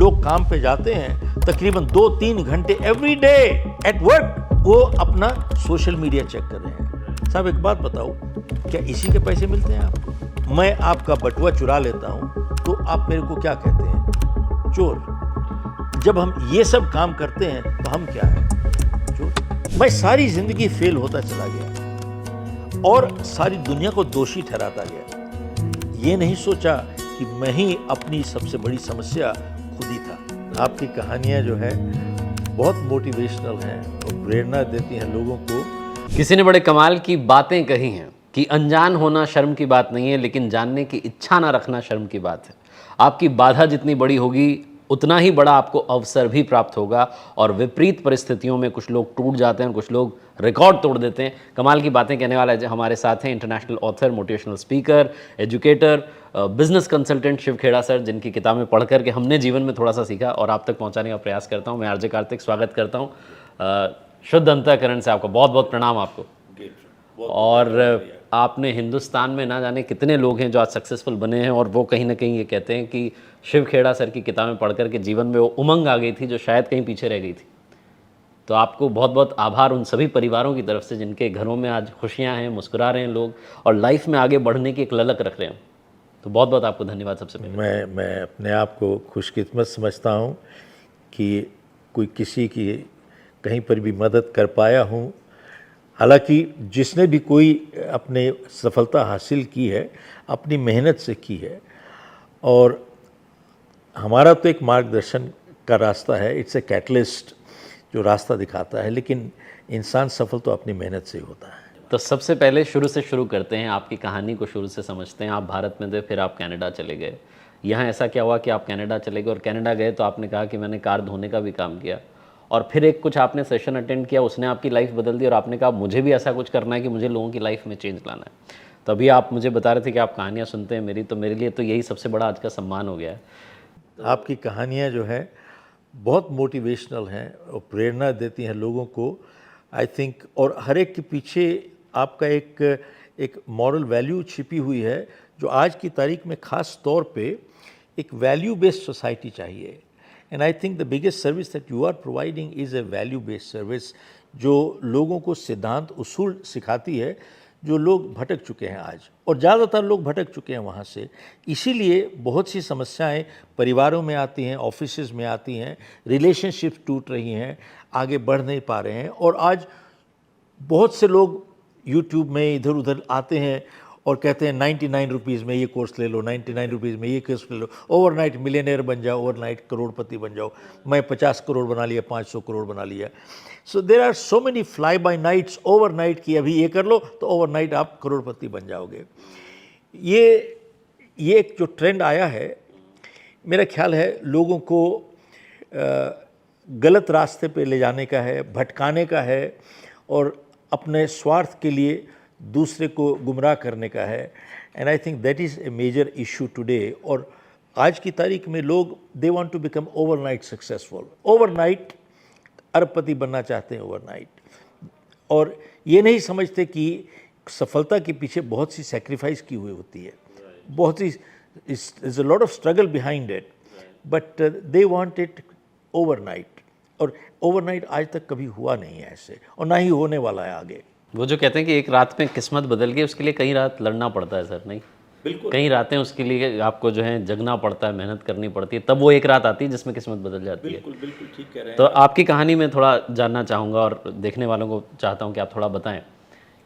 लोग काम पे जाते हैं तकरीबन 2-3 घंटे एवरी डे एट वर्क, वो अपना सोशल मीडिया चेक कर रहे हैं। साहब एक बात बताओ, क्या इसी के पैसे मिलते हैं आपको? मैं आपका बटुआ चुरा लेता हूं तो आप मेरे को क्या कहते हैं? चोर। जब हम ये सब काम करते हैं तो हम क्या हैं? चोर। मैं सारी जिंदगी फेल होता चला गया और सारी दुनिया को दोषी ठहराता गया। ये नहीं सोचा कि मैं ही अपनी सबसे बड़ी समस्या खुद ही था। आपकी कहानियां जो है बहुत मोटिवेशनल हैं और प्रेरणा देती हैं लोगों को। किसी ने बड़े कमाल की बातें कही हैं कि अनजान होना शर्म की बात नहीं है, लेकिन जानने की इच्छा ना रखना शर्म की बात है। आपकी बाधा जितनी बड़ी होगी उतना ही बड़ा आपको अवसर भी प्राप्त होगा, और विपरीत परिस्थितियों में कुछ लोग टूट जाते हैं, कुछ लोग रिकॉर्ड तोड़ देते हैं। कमाल की बातें कहने वाला हमारे साथ हैं international author, motivational speaker, educator, business consultant Shiv Khera sir, जिनकी किताबें पढ़ करके हमने जीवन में थोड़ा सा सीखा और आप तक पहुंचाने का प्रयास करता हूं। मैं आरजे कार्तिक स्वागत करता हूं शुद्ध अंतःकरण से। आपका बहुत बहुत प्रणाम आपको। और आपने हिंदुस्तान में ना जाने कितने लोग हैं जो आज सक्सेसफुल बने हैं, और वो कहीं ना कहीं ये कहते हैं कि शिव खेड़ा सर की किताबें पढ़कर के जीवन में वो उमंग आ गई थी जो शायद कहीं पीछे रह गई थी। तो आपको बहुत बहुत आभार उन सभी परिवारों की तरफ से जिनके घरों में आज खुशियां हैं, मुस्कुरा रहे हैं लोग और लाइफ में आगे बढ़ने की एक ललक रख रहे हैं। तो बहुत बहुत आपको धन्यवाद। सबसे पहले मैं अपने आप को खुशकिस्मत समझता हूँ कि कोई किसी की कहीं पर भी मदद कर पाया हूँ। हालांकि जिसने भी कोई अपने सफलता हासिल की है अपनी मेहनत से की है, और हमारा तो एक मार्गदर्शन का रास्ता है, इट्स ए कैटलिस्ट जो रास्ता दिखाता है, लेकिन इंसान सफल तो अपनी मेहनत से ही होता है। तो सबसे पहले शुरू से शुरू करते हैं, आपकी कहानी को शुरू से समझते हैं। आप भारत में थे, फिर आप कनाडा चले गए। यहाँ ऐसा क्या हुआ कि आप कनाडा चले गए, और कनाडा गए तो आपने कहा कि मैंने कार धोने का भी काम किया, और फिर एक कुछ आपने सेशन अटेंड किया, उसने आपकी लाइफ बदल दी और आपने कहा मुझे भी ऐसा कुछ करना है कि मुझे लोगों की लाइफ में चेंज लाना है। तो अभी आप मुझे बता रहे थे कि आप कहानियाँ सुनते हैं मेरी, तो मेरे लिए तो यही सबसे बड़ा आज का सम्मान हो गया है। आपकी कहानियाँ जो है बहुत मोटिवेशनल हैं और प्रेरणा देती हैं लोगों को, आई थिंक। और हर एक के पीछे आपका एक मॉरल वैल्यू छिपी हुई है जो आज की तारीख में ख़ास तौर पे एक वैल्यू बेस्ड सोसाइटी चाहिए। And I think the biggest service that you are providing is a value based service, जो लोगों को सिद्धांत उसूल सिखाती है जो लोग भटक चुके हैं आज, और ज़्यादातर लोग भटक चुके हैं वहाँ से। इसीलिए बहुत सी समस्याएं परिवारों में आती हैं, ऑफिसेज में आती हैं, रिलेशनशिप्स टूट रही हैं, आगे बढ़ नहीं पा रहे हैं। और आज बहुत से लोग यूट्यूब में इधर उधर आते हैं और कहते हैं 99 रुपीज़ में ये कोर्स ले लो, 99 रुपीज़ में ये कोर्स ले लो, ओवरनाइट मिलियनेयर बन जाओ, ओवरनाइट करोड़पति बन जाओ। मैं 50 करोड़ बना लिया, 500 करोड़ बना लिया। So there are so many fly by nights, overnight की अभी ये कर लो तो ओवरनाइट आप करोड़पति बन जाओगे। ये एक जो ट्रेंड आया है, मेरा ख्याल है लोगों को गलत रास्ते पे ले जाने का है, भटकाने का है, और अपने स्वार्थ के लिए दूसरे को गुमराह करने का है। And I think that is a major issue today. और आज की तारीख में लोग they want to become overnight successful, overnight अरबपति बनना चाहते हैं ओवरनाइट, और ये नहीं समझते कि सफलता के पीछे बहुत सी सेक्रीफाइस की हुई होती है, बहुत सी is a lot of struggle behind it, but they want it overnight. और ओवरनाइट आज तक कभी हुआ नहीं है ऐसे, और ना ही होने वाला है आगे। वो जो कहते हैं कि एक रात में किस्मत बदल गई, उसके लिए कई रात लड़ना पड़ता है सर। नहीं, बिल्कुल, कई रातें उसके लिए आपको जो है जगना पड़ता है, मेहनत करनी पड़ती है, तब वो एक रात आती है जिसमें किस्मत बदल जाती है। बिल्कुल बिल्कुल ठीक कह रहे हैं। तो आपकी कहानी में थोड़ा जानना चाहूँगा, और देखने वालों को चाहता हूँ कि आप थोड़ा बताएं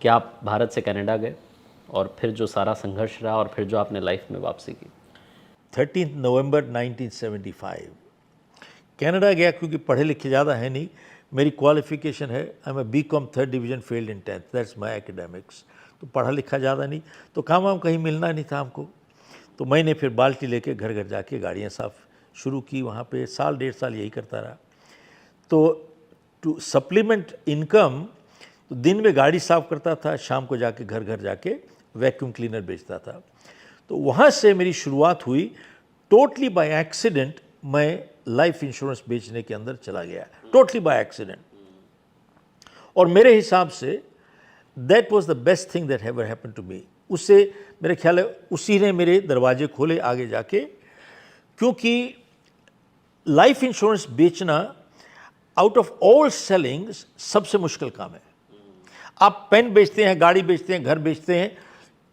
कि आप भारत से कनाडा गए और फिर जो सारा संघर्ष रहा और फिर जो आपने लाइफ में वापसी की। 13 नवंबर 1975 कनाडा गया, क्योंकि पढ़े लिखे ज़्यादा है नहीं। मेरी क्वालिफिकेशन है, I am a BCom 3rd division failed in 10th, that's my academics. तो पढ़ा लिखा ज़्यादा नहीं, तो काम वाम कहीं मिलना नहीं था हमको। तो मैंने फिर बाल्टी लेके घर घर जाके गाड़ियाँ साफ़ शुरू की। वहाँ पे साल 1.5 साल यही करता रहा। तो टू सप्लीमेंट इनकम, तो दिन में गाड़ी साफ़ करता था, शाम को जाके घर घर जाके वैक्यूम क्लीनर बेचता था। तो वहाँ से मेरी शुरुआत हुई। टोटली बाय एक्सीडेंट मैं लाइफ इंश्योरेंस बेचने के अंदर चला गया, टोटली बाय एक्सीडेंट। और मेरे हिसाब से that was the best thing that ever happened to me. उससे मेरे ख्याल है उसी ने मेरे दरवाजे खोले आगे जाके, क्योंकि लाइफ इंश्योरेंस बेचना आउट ऑफ ऑल सेलिंग्स सबसे मुश्किल काम है। आप पेन बेचते हैं, गाड़ी बेचते हैं, घर बेचते हैं,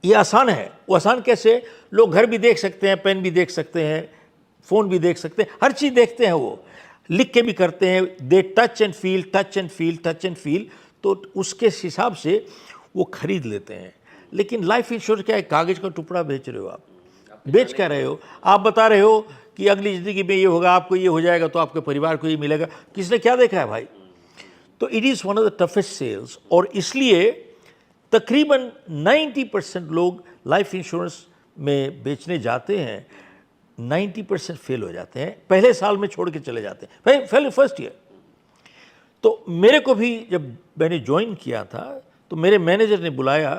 ये आसान है। वो आसान कैसे? लोग घर भी देख सकते हैं, पेन भी देख सकते हैं, फ़ोन भी देख सकते हैं, हर चीज़ देखते हैं, वो लिख के भी करते हैं, they touch and feel, touch and feel, touch and feel, तो उसके हिसाब से वो खरीद लेते हैं। लेकिन लाइफ इंश्योरेंस क्या है? कागज़ का टुकड़ा बेच रहे हो आप, बेच क्या रहे हो? आप बता रहे हो कि अगली ज़िंदगी में ये होगा, आपको ये हो जाएगा, तो आपके परिवार को ये मिलेगा। किसने क्या देखा है भाई? तो it is one of the toughest sales, और इसलिए तकरीबन 90% लोग लाइफ इंश्योरेंस में बेचने जाते हैं, 90% फेल हो जाते हैं, पहले साल में छोड़ के चले जाते हैं, पहले फर्स्ट ईयर। तो मेरे को भी जब मैंने ज्वाइन किया था तो मेरे मैनेजर ने बुलाया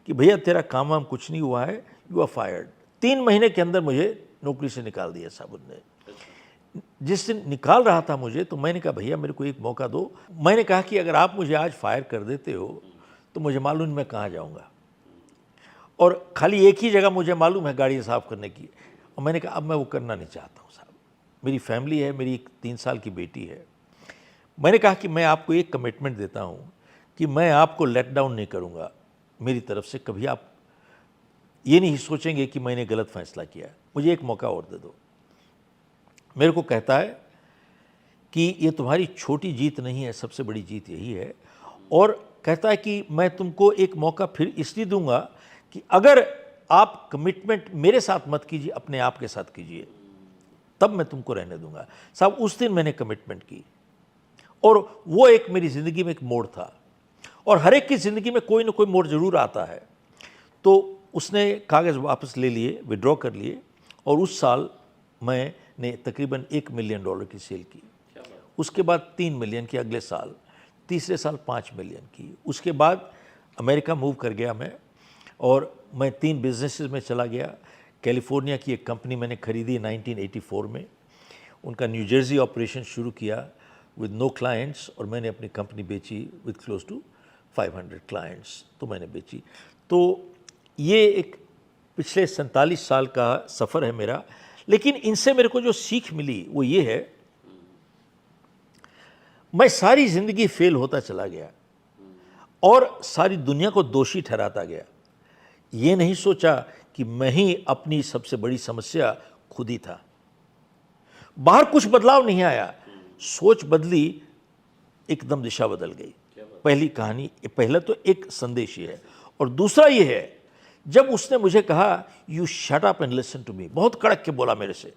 कि भैया तेरा काम वाम कुछ नहीं हुआ है, यू आर फायर्ड। 3 महीने के अंदर मुझे नौकरी से निकाल दिया साहब ने। जिस दिन निकाल रहा था मुझे, तो मैंने कहा भैया मेरे को एक मौका दो। मैंने कहा कि अगर आप मुझे आज फायर कर देते हो तो मुझे मालूम नहीं मैं कहाँ जाऊँगा, और खाली एक ही जगह मुझे मालूम है गाड़ी साफ़ करने की। और मैंने कहा अब मैं वो करना नहीं चाहता हूँ साहब, मेरी फैमिली है, मेरी एक 3 साल की बेटी है। मैंने कहा कि मैं आपको एक कमिटमेंट देता हूँ कि मैं आपको लेट डाउन नहीं करूँगा मेरी तरफ से, कभी आप ये नहीं सोचेंगे कि मैंने गलत फैसला किया, मुझे एक मौका और दे दो। मेरे को कहता है कि ये तुम्हारी छोटी जीत नहीं है, सबसे बड़ी जीत यही है। और कहता है कि मैं तुमको एक मौका फिर इसलिए दूंगा कि अगर आप कमिटमेंट मेरे साथ मत कीजिए, अपने आप के साथ कीजिए, तब मैं तुमको रहने दूंगा। साहब उस दिन मैंने कमिटमेंट की, और वो एक मेरी ज़िंदगी में एक मोड़ था, और हर एक की ज़िंदगी में कोई ना कोई मोड़ ज़रूर आता है। तो उसने कागज़ वापस ले लिए, विड्रॉ कर लिए, और उस साल मैंने तकरीबन $1 मिलियन की सेल की। उसके बाद 3 मिलियन की अगले साल, तीसरे साल 5 मिलियन की। उसके बाद अमेरिका मूव कर गया मैं, और मैं 3 बिजनेसेस में चला गया। कैलिफोर्निया की एक कंपनी मैंने खरीदी 1984 में, उनका न्यू जर्सी ऑपरेशन शुरू किया विद नो क्लाइंट्स, और मैंने अपनी कंपनी बेची विद क्लोज टू 500 क्लाइंट्स, तो मैंने बेची। तो ये एक पिछले 47 साल का सफ़र है मेरा। लेकिन इनसे मेरे को जो सीख मिली वो ये है, मैं सारी ज़िंदगी फेल होता चला गया और सारी दुनिया को दोषी ठहराता गया। ये नहीं सोचा कि मैं ही अपनी सबसे बड़ी समस्या खुद ही था। बाहर कुछ बदलाव नहीं आया, सोच बदली, एकदम दिशा बदल गई। पहली कहानी, पहला तो एक संदेश ये है, और दूसरा ये है, जब उसने मुझे कहा you shut up and listen to me, बहुत कड़क के बोला मेरे से,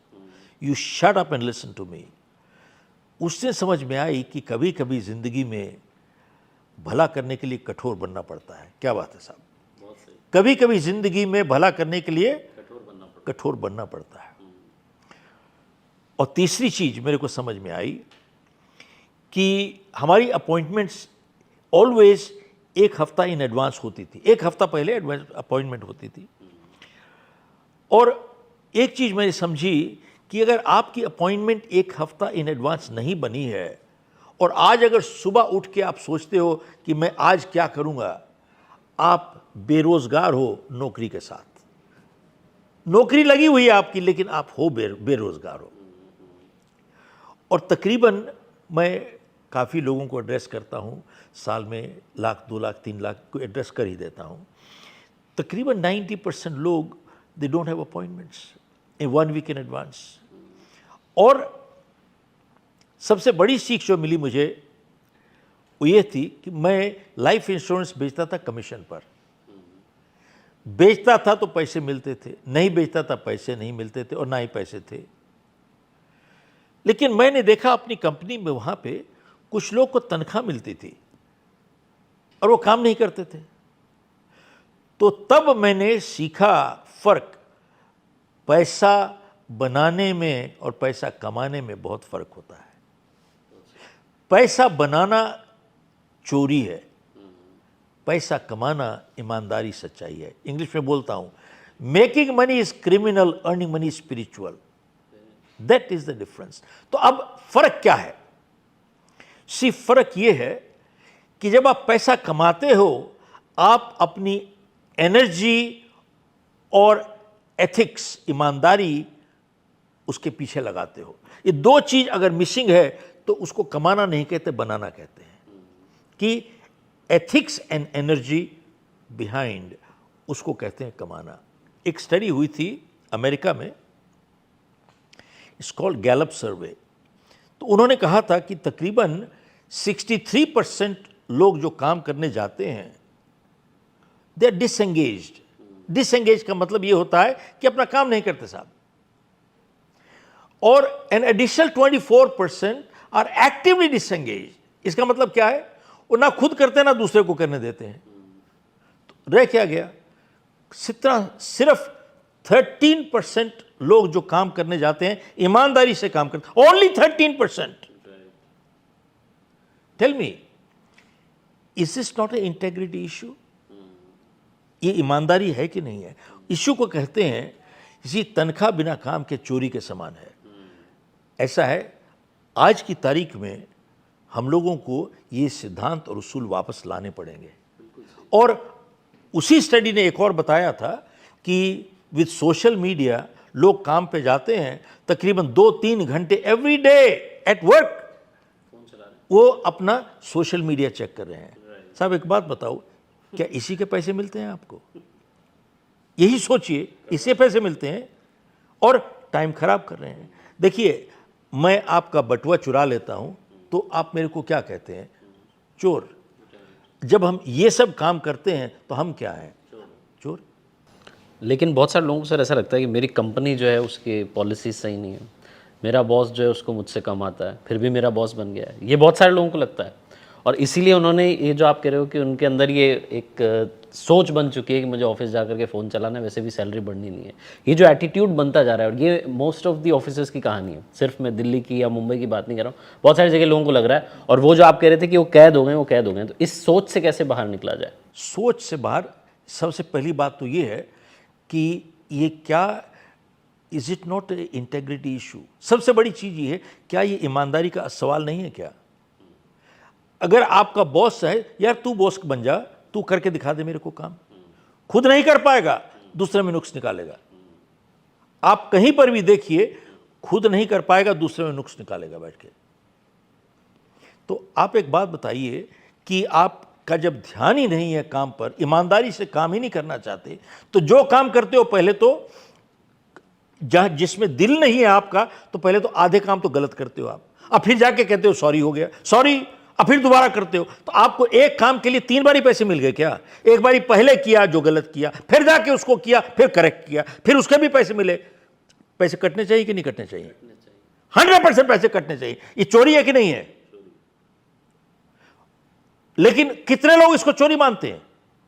you shut up and listen to me, उससे समझ में आई कि कभी कभी ज़िंदगी में भला करने के लिए कठोर बनना पड़ता है। क्या बात है साहब? कभी कभी ज़िंदगी में भला करने के लिए कठोर बनना पड़ता है। और तीसरी चीज़ मेरे को समझ में आई कि हमारी अपॉइंटमेंट्स ऑलवेज 1 हफ्ता इन एडवांस होती थी, 1 हफ्ता पहले एडवांस अपॉइंटमेंट होती थी। और एक चीज़ मैंने समझी कि अगर आपकी अपॉइंटमेंट 1 हफ्ता इन एडवांस नहीं बनी है, और आज अगर सुबह उठ के आप सोचते हो कि मैं आज क्या करूँगा, आप बेरोज़गार हो नौकरी के साथ। नौकरी लगी हुई है आपकी, लेकिन आप हो बेरोज़गार हो। और तकरीबन मैं काफ़ी लोगों को एड्रेस करता हूँ, साल में 1 लाख 2 लाख 3 लाख को एड्रेस कर ही देता हूँ। तकरीबन 90% लोग they don't have appointments in 1 week in advance. और सबसे बड़ी सीख जो मिली मुझे वो ये थी कि मैं लाइफ इंश्योरेंस बेचता था कमीशन पर। बेचता था तो पैसे मिलते थे, नहीं बेचता था पैसे नहीं मिलते थे, और ना ही पैसे थे। लेकिन मैंने देखा अपनी कंपनी में वहाँ पे कुछ लोग को तनख्वाह मिलती थी और वो काम नहीं करते थे। तो तब मैंने सीखा फ़र्क, पैसा बनाने में और पैसा कमाने में बहुत फ़र्क होता है। पैसा बनाना चोरी है, पैसा कमाना ईमानदारी सच्चाई है। इंग्लिश में बोलता हूँ, making money is criminal, earning money spiritual, that is the difference. तो अब फ़र्क क्या है? सिर्फ फ़र्क ये है कि जब आप पैसा कमाते हो, आप अपनी एनर्जी और एथिक्स, ईमानदारी उसके पीछे लगाते हो। ये दो चीज़ अगर मिसिंग है तो उसको कमाना नहीं कहते, बनाना कहते हैं। कि एथिक्स एंड एनर्जी बिहाइंड, उसको कहते हैं कमाना। एक स्टडी हुई थी अमेरिका में, इट्स कॉल्ड गैलप सर्वे। तो उन्होंने कहा था कि तकरीबन 63% लोग जो काम करने जाते हैं दे आर डिसएंगेज्ड। डिसएंगेज का मतलब ये होता है कि अपना काम नहीं करते साहब। और an additional 24% are actively disengage. इसका मतलब क्या है? वो ना खुद करते ना दूसरे को करने देते हैं। तो रह क्या गया? सिर्फ 13% लोग जो काम करने जाते हैं ईमानदारी से काम करते, only 13%। Tell me, is this not a integrity issue? ये ईमानदारी है कि नहीं है? इशू को कहते हैं इसी तनख्वाह बिना काम के चोरी के समान है। ऐसा है, आज की तारीख में हम लोगों को ये सिद्धांत और उसूल वापस लाने पड़ेंगे। और उसी स्टडी ने एक और बताया था कि विद सोशल मीडिया लोग काम पे जाते हैं तकरीबन 2-3 घंटे एवरी डे एट वर्क, वो अपना सोशल मीडिया चेक कर रहे हैं। साहब एक बात बताओ, क्या इसी के पैसे मिलते हैं आपको? यही सोचिए, इससे पैसे मिलते हैं और टाइम खराब कर रहे हैं। देखिए, मैं आपका बटुआ चुरा लेता हूं तो आप मेरे को क्या कहते हैं? चोर। जब हम ये सब काम करते हैं तो हम क्या हैं? चोर। लेकिन बहुत सारे लोगों को सर ऐसा लगता है कि मेरी कंपनी जो है उसकी पॉलिसी सही नहीं है, मेरा बॉस जो है उसको मुझसे कम आता है, फिर भी मेरा बॉस बन गया है। ये बहुत सारे लोगों को लगता है और इसीलिए उन्होंने ये जो आप कह रहे हो कि उनके अंदर ये एक सोच बन चुकी है कि मुझे ऑफिस जा करके फ़ोन चलाना है, वैसे भी सैलरी बढ़नी नहीं है। ये जो एटीट्यूड बनता जा रहा है, और ये मोस्ट ऑफ दी ऑफिसर्स की कहानी है, सिर्फ मैं दिल्ली की या मुंबई की बात नहीं कर रहा हूँ, बहुत सारी जगह लोगों को लग रहा है। और वो जो आप कह रहे थे कि वो कैद हो गए, वो कैद हो गए, तो इस सोच से कैसे बाहर निकला जाए? सोच से बाहर सबसे पहली बात तो ये है कि ये क्या, is it not a integrity issue? सबसे बड़ी चीज़ ये है, क्या ये ईमानदारी का सवाल नहीं है क्या? अगर आपका बॉस है, यार तू बॉस बन जा, तू करके दिखा दे मेरे को काम, खुद नहीं कर पाएगा, दूसरे में नुक्स निकालेगा। आप कहीं पर भी देखिए, खुद नहीं कर पाएगा, दूसरे में नुक्स निकालेगा बैठ के। तो आप एक बात बताइए कि आपका जब ध्यान ही नहीं है काम पर, ईमानदारी से काम ही नहीं करना चाहते, तो जो काम करते हो पहले तो जहां जिसमें दिल नहीं है आपका, तो पहले तो आधे काम तो गलत करते हो आप, अब फिर जाके कहते हो सॉरी हो गया, सॉरी, अब फिर दोबारा करते हो। तो आपको एक काम के लिए 3 बारी पैसे मिल गए क्या? एक बारी पहले किया जो गलत किया, फिर जाके उसको किया, फिर करेक्ट किया, फिर उसके भी पैसे मिले। पैसे कटने चाहिए कि नहीं कटने चाहिए? 100% पैसे कटने चाहिए। ये चोरी है कि नहीं है? लेकिन कितने लोग इसको चोरी मानते हैं?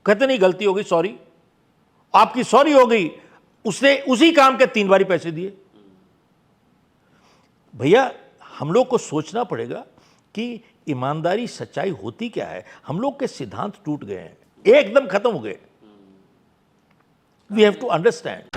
कहते नहीं गलती हो गई, सॉरी, आपकी सॉरी हो गई, उसने उसी काम के 3 बारी पैसे दिए। भैया, हम लोग को सोचना पड़ेगा कि ईमानदारी, सच्चाई होती क्या है। हम लोग के सिद्धांत टूट गए हैं, एकदम खत्म हो गए। We have to understand.